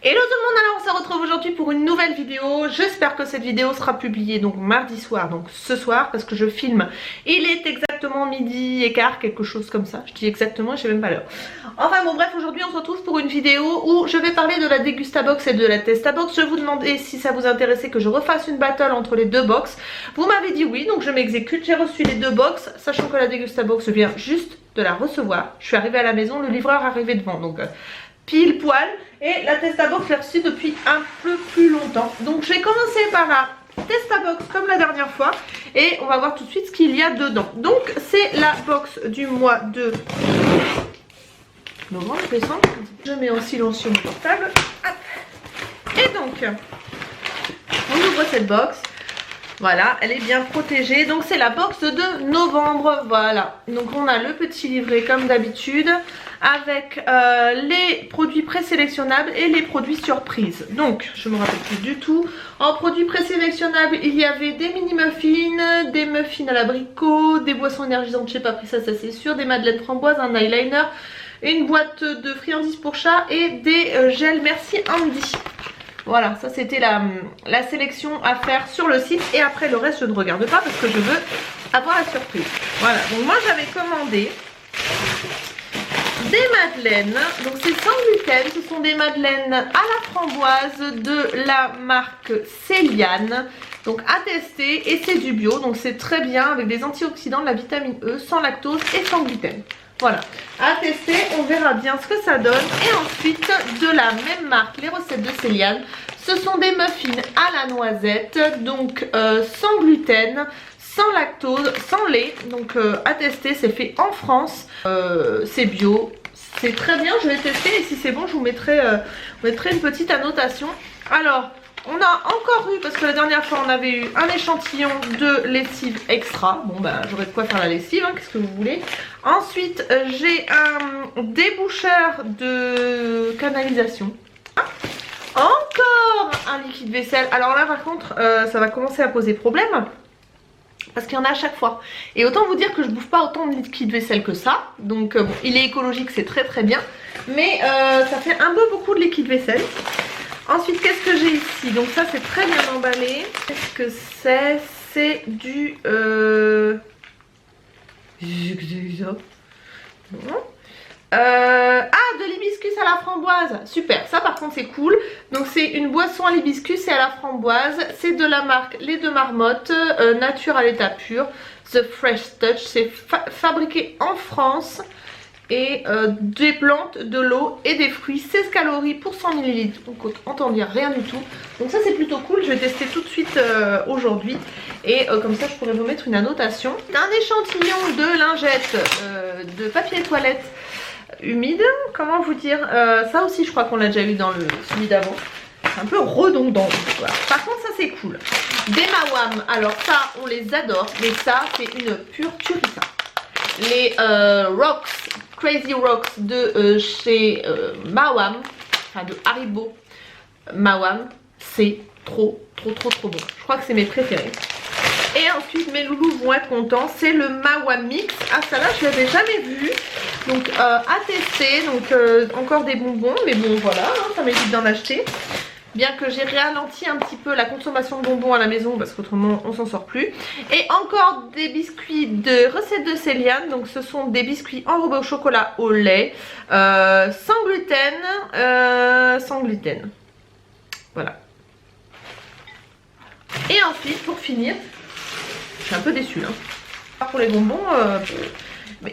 Hello tout le monde, alors on se retrouve aujourd'hui pour une nouvelle vidéo. J'espère que cette vidéo sera publiée donc mardi soir, donc ce soir, parce que je filme. Il est exactement midi et quart, quelque chose comme ça. Je dis exactement, je sais même pas l'heure. Enfin bon bref, aujourd'hui on se retrouve pour une vidéo où je vais parler de la Dégustabox et de la Testabox. Je vous demandais si ça vous intéressait que je refasse une battle entre les deux box. Vous m'avez dit oui, donc je m'exécute. J'ai reçu les deux box, sachant que la Dégustabox vient juste de la recevoir. Je suis arrivée à la maison, le livreur est arrivé devant, donc pile poil. Et la Testabox, je l'ai reçue depuis un peu plus longtemps. Donc je vais commencer par la Testabox comme la dernière fois. Et on va voir tout de suite ce qu'il y a dedans. Donc c'est la box du mois de novembre, décembre. Je mets en silencieux mon portable. Et donc, on ouvre cette box. Voilà, elle est bien protégée. Donc c'est la box de novembre. Voilà, donc on a le petit livret comme d'habitude avec les produits présélectionnables et les produits surprises. Donc je me rappelle plus du tout. En produits présélectionnables, il y avait des mini muffins, des muffins à l'abricot, des boissons énergisantes, j'ai pas pris ça, ça c'est sûr, des madeleines framboises, un eyeliner, une boîte de friandises pour chat et des gels Merci Andy. Voilà, ça c'était la sélection à faire sur le site. Et après le reste je ne regarde pas parce que je veux avoir la surprise. Voilà, donc moi j'avais commandé des madeleines. Donc c'est sans gluten, ce sont des madeleines à la framboise de la marque Céliane. Donc à tester et c'est du bio, donc c'est très bien avec des antioxydants, de la vitamine E, sans lactose et sans gluten. Voilà, à tester, on verra bien ce que ça donne. Et ensuite, de la même marque, les recettes de Céliane. Ce sont des muffins à la noisette, donc sans gluten, sans lactose, sans lait. Donc à tester, c'est fait en France, c'est bio, c'est très bien, je vais tester. Et si c'est bon, je vous mettrai une petite annotation. Alors, on a encore eu, parce que la dernière fois on avait eu un échantillon de lessive extra. Bon bah j'aurais de quoi faire la lessive, hein, qu'est-ce que vous voulez. Ensuite j'ai un déboucheur de canalisation. Encore un liquide vaisselle. Alors là par contre ça va commencer à poser problème, parce qu'il y en a à chaque fois. Et autant vous dire que je bouffe pas autant de liquide vaisselle que ça. Donc bon, il est écologique, c'est très très bien. Mais ça fait un peu beaucoup de liquide vaisselle. Ensuite, qu'est-ce que j'ai ici? Donc ça, c'est très bien emballé. Qu'est-ce que c'est? C'est du... de l'hibiscus à la framboise. Super, ça par contre c'est cool. Donc c'est une boisson à l'hibiscus et à la framboise. C'est de la marque Les Deux Marmottes, nature à l'état pur. The Fresh Touch, c'est fabriqué en France. Et des plantes, de l'eau et des fruits, 16 calories pour 100 ml, donc autant dire rien du tout. Donc ça c'est plutôt cool, je vais tester tout de suite aujourd'hui. Et comme ça je pourrais vous mettre une annotation. Un échantillon de lingettes, de papier toilette humide, comment vous dire, ça aussi je crois qu'on l'a déjà eu dans celui d'avant. C'est un peu redondant, voilà. Par contre ça c'est cool. Des Mawam, alors ça on les adore, mais ça c'est une pure tuerie ça. Les Rocks, Crazy Rocks de chez Mawam, enfin de Haribo Mawam, c'est trop bon. Je crois que c'est mes préférés. Et ensuite mes loulous vont être contents, c'est le Mawam Mix. Ah ça là je l'avais jamais vu. Donc à tester, donc encore des bonbons, mais bon voilà, hein, ça m'évite d'en acheter. Bien que j'ai ralenti un petit peu la consommation de bonbons à la maison parce qu'autrement on s'en sort plus. Et encore des biscuits de recettes de Céliane. Donc ce sont des biscuits enrobés au chocolat au lait, sans gluten, sans gluten. Voilà. Et ensuite pour finir, je suis un peu déçue hein. Pour les bonbons,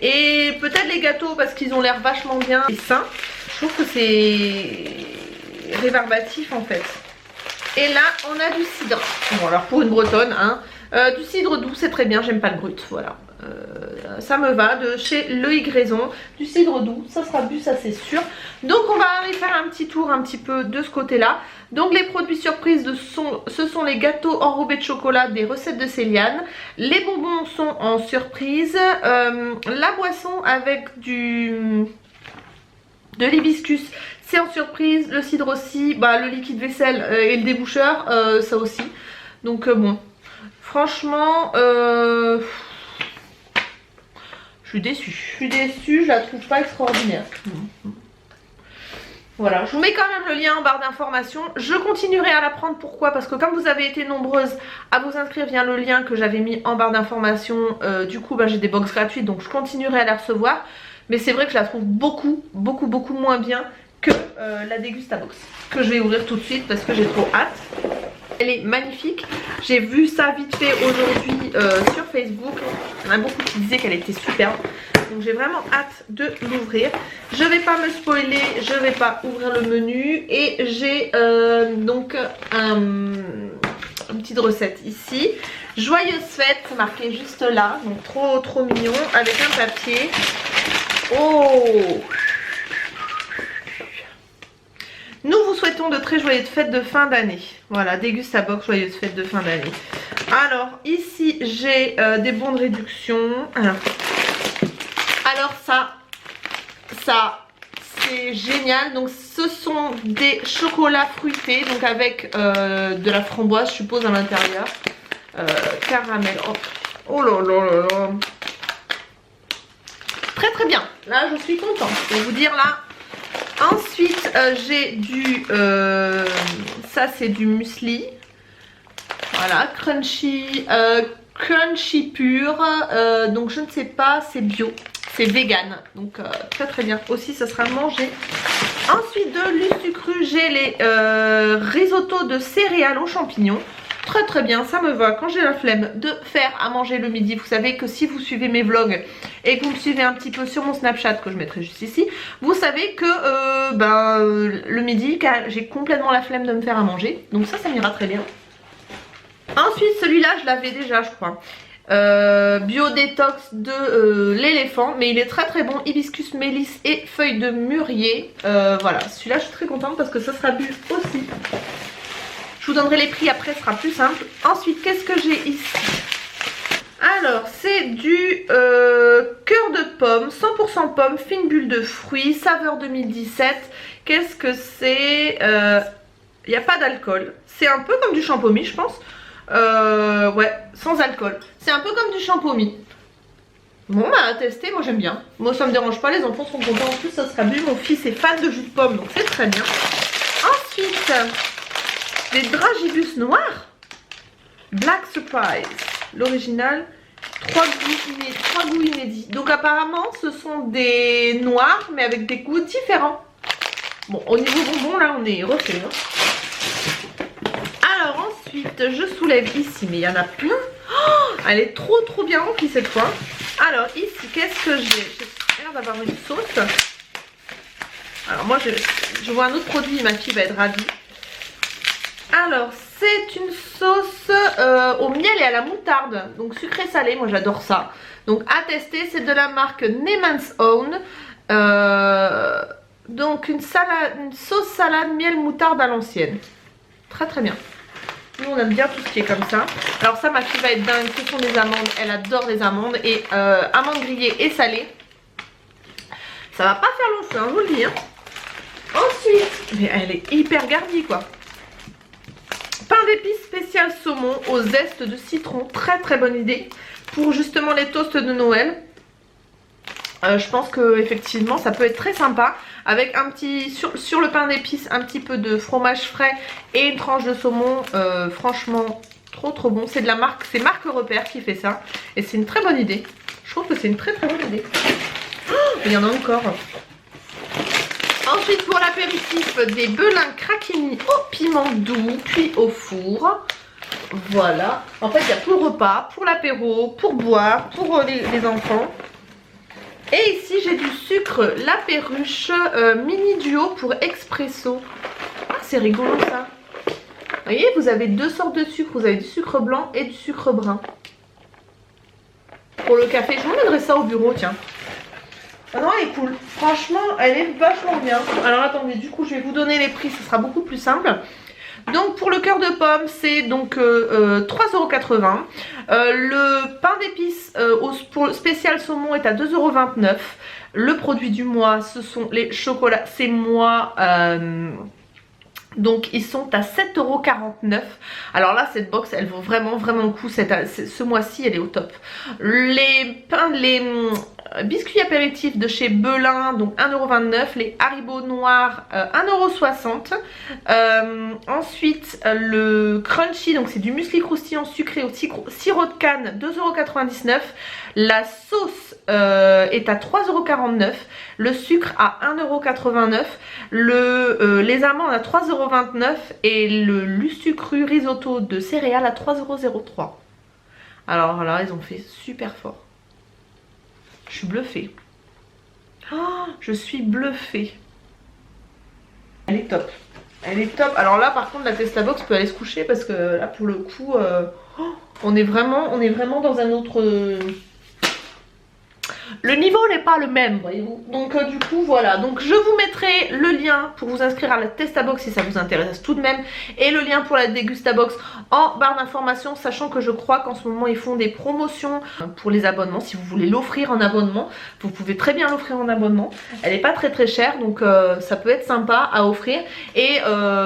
et peut-être les gâteaux parce qu'ils ont l'air vachement bien et sains. Je trouve que c'est rébarbatif en fait. Et là on a du cidre. Bon alors pour une bretonne hein, du cidre doux c'est très bien, j'aime pas le brut, voilà. Ça me va, de chez Loïc Raison, du cidre doux, ça sera bu, ça c'est sûr. Donc on va aller faire un petit tour un petit peu de ce côté là. Donc les produits surprises ce sont les gâteaux enrobés de chocolat des recettes de Céliane. Les bonbons sont en surprise, la boisson avec de l'hibiscus c'est en surprise, le cidre aussi, bah, le liquide vaisselle et le déboucheur ça aussi. Donc bon, franchement je suis déçue, je la trouve pas extraordinaire. Voilà, je vous mets quand même le lien en barre d'informations. Je continuerai à la prendre, pourquoi? Parce que comme vous avez été nombreuses à vous inscrire via le lien que j'avais mis en barre d'informations, du coup j'ai des box gratuites, donc je continuerai à les recevoir. Mais c'est vrai que je la trouve beaucoup moins bien que la Degustabox, que je vais ouvrir tout de suite parce que j'ai trop hâte. Elle est magnifique, j'ai vu ça vite fait aujourd'hui sur Facebook. Il y en a beaucoup qui disaient qu'elle était superbe. Donc j'ai vraiment hâte de l'ouvrir. Je vais pas me spoiler, je vais pas ouvrir le menu. Et j'ai donc une petite recette ici. Joyeuse fête, marqué juste là. Donc trop mignon, avec un papier. Oh! Nous vous souhaitons de très joyeuses fêtes de fin d'année. Voilà, Degustabox, joyeuses fêtes de fin d'année. Alors ici j'ai des bons de réduction. Alors ça c'est génial. Donc ce sont des chocolats fruités, donc avec de la framboise je suppose à l'intérieur. Caramel. Oh là là là là. Très bien. Là je suis contente. Je vais vous dire là. Ensuite j'ai du ça c'est du muesli. Voilà, crunchy pur. Donc je ne sais pas, c'est bio. C'est vegan, donc très bien. Aussi, ça sera mangé. Ensuite, de l'Usucru, j'ai les risottos de céréales aux champignons. Très bien, ça me va quand j'ai la flemme de faire à manger le midi. Vous savez que si vous suivez mes vlogs et que vous me suivez un petit peu sur mon Snapchat, que je mettrai juste ici, vous savez que le midi, j'ai complètement la flemme de me faire à manger. Donc ça m'ira très bien. Ensuite, celui-là, je l'avais déjà, je crois. Bio détox de l'éléphant, mais il est très bon, hibiscus, mélisse et feuilles de mûrier. Voilà, celui-là je suis très contente parce que ça sera bu aussi. Je vous donnerai les prix après, ce sera plus simple. Ensuite, qu'est-ce que j'ai ici? Alors, c'est du cœur de pomme, 100% pomme, fine bulle de fruits, saveur 2017. Qu'est-ce que c'est? Il n'y a pas d'alcool. C'est un peu comme du champomis, je pense. Ouais, sans alcool. C'est un peu comme du champomis. Bon, bah à tester, moi j'aime bien. Moi ça me dérange pas, les enfants sont contents. En plus, ça sera bu. Mon fils est fan de jus de pomme, donc c'est très bien. Ensuite, des dragibus noirs. Black Surprise. L'original. 3 goûts inédits. Donc apparemment, ce sont des noirs, mais avec des goûts différents. Bon, au niveau bonbon, là, on est refait. Hein. Alors ensuite, je soulève ici, mais il y en a plein. Oh, elle est trop bien remplie cette fois. Alors ici, qu'est-ce que j'ai? J'ai l'air d'avoir une sauce. Alors moi, je vois un autre produit, ma fille va être ravie. Alors, c'est une sauce au miel et à la moutarde. Donc sucré salé, moi j'adore ça. Donc à tester, c'est de la marque Neyman's Own. Donc une sauce salade miel moutarde à l'ancienne. Très bien. Nous on aime bien tout ce qui est comme ça. Alors ça, ma fille va être dingue, ce sont des amandes. Elle adore les amandes. Et amandes grillées et salées. Ça va pas faire long feu, hein, je vous le dis. Hein. Ensuite, mais elle est hyper garnie quoi. Pain d'épices spécial saumon au zeste de citron. Très bonne idée. Pour justement les toasts de Noël. Je pense que effectivement ça peut être très sympa. Avec un petit, sur le pain d'épices, un petit peu de fromage frais et une tranche de saumon. Franchement, trop bon. C'est de la marque, c'est Marque Repère qui fait ça. Et c'est une très bonne idée. Je trouve que c'est une très bonne idée. Oh, il y en a encore. Ensuite, pour l'apéritif, des belins craquini au piment doux, cuits au four. Voilà. En fait, il y a tout le repas, pour l'apéro, pour boire, pour les enfants. Et ici, j'ai du sucre La Perruche mini duo pour expresso. Ah, c'est rigolo ça. Vous voyez, vous avez deux sortes de sucre. Vous avez du sucre blanc et du sucre brun. Pour le café, je vous mènerai ça au bureau, tiens. Ah non, elle est cool. Franchement, elle est vachement bien. Alors attendez, du coup, je vais vous donner les prix. Ce sera beaucoup plus simple. Donc pour le cœur de pomme, c'est donc 3,80 €. Le pain d'épices pour spécial saumon est à 2,29 €. Le produit du mois, ce sont les chocolats. C'est moi. Donc ils sont à 7,49 €. Alors là, cette box, elle vaut vraiment le coup. Ce mois-ci, elle est au top. biscuits apéritifs de chez Belin, donc 1,29 €. Les Haribo noirs, 1,60 €. Ensuite, le Crunchy, donc c'est du muesli croustillant sucré au sirop de canne, 2,99 €. La sauce est à 3,49 €. Le sucre à 1,89 €. Les amandes à 3,29 € et le Lusucru risotto de céréales à 3,03 €. Alors là, ils ont fait super fort. Je suis bluffée. Oh, je suis bluffée. Elle est top. Elle est top. Alors là, par contre, la Testabox peut aller se coucher parce que là, pour le coup, on est vraiment dans un autre... Le niveau n'est pas le même, voyez-vous. Donc du coup voilà, donc je vous mettrai le lien pour vous inscrire à la Testabox si ça vous intéresse tout de même, et le lien pour la Dégustabox en barre d'informations, sachant que je crois qu'en ce moment ils font des promotions pour les abonnements. Si vous voulez l'offrir en abonnement, vous pouvez très bien l'offrir en abonnement. Elle n'est pas très chère, donc ça peut être sympa à offrir. Et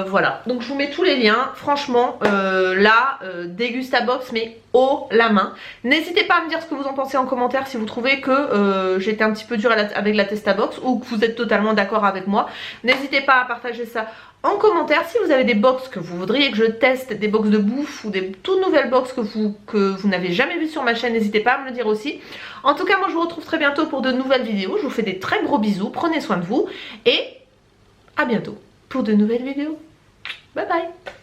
voilà, donc je vous mets tous les liens. Franchement la Dégustabox, mais haut la main. N'hésitez pas à me dire ce que vous en pensez en commentaire, si vous trouvez que j'étais un petit peu dure avec la Testabox ou que vous êtes totalement d'accord avec moi. N'hésitez pas à partager ça en commentaire. Si vous avez des box que vous voudriez que je teste, des box de bouffe ou des toutes nouvelles box que vous n'avez jamais vues sur ma chaîne, n'hésitez pas à me le dire aussi. En tout cas, moi je vous retrouve très bientôt pour de nouvelles vidéos. Je vous fais des très gros bisous, prenez soin de vous et à bientôt pour de nouvelles vidéos. Bye bye.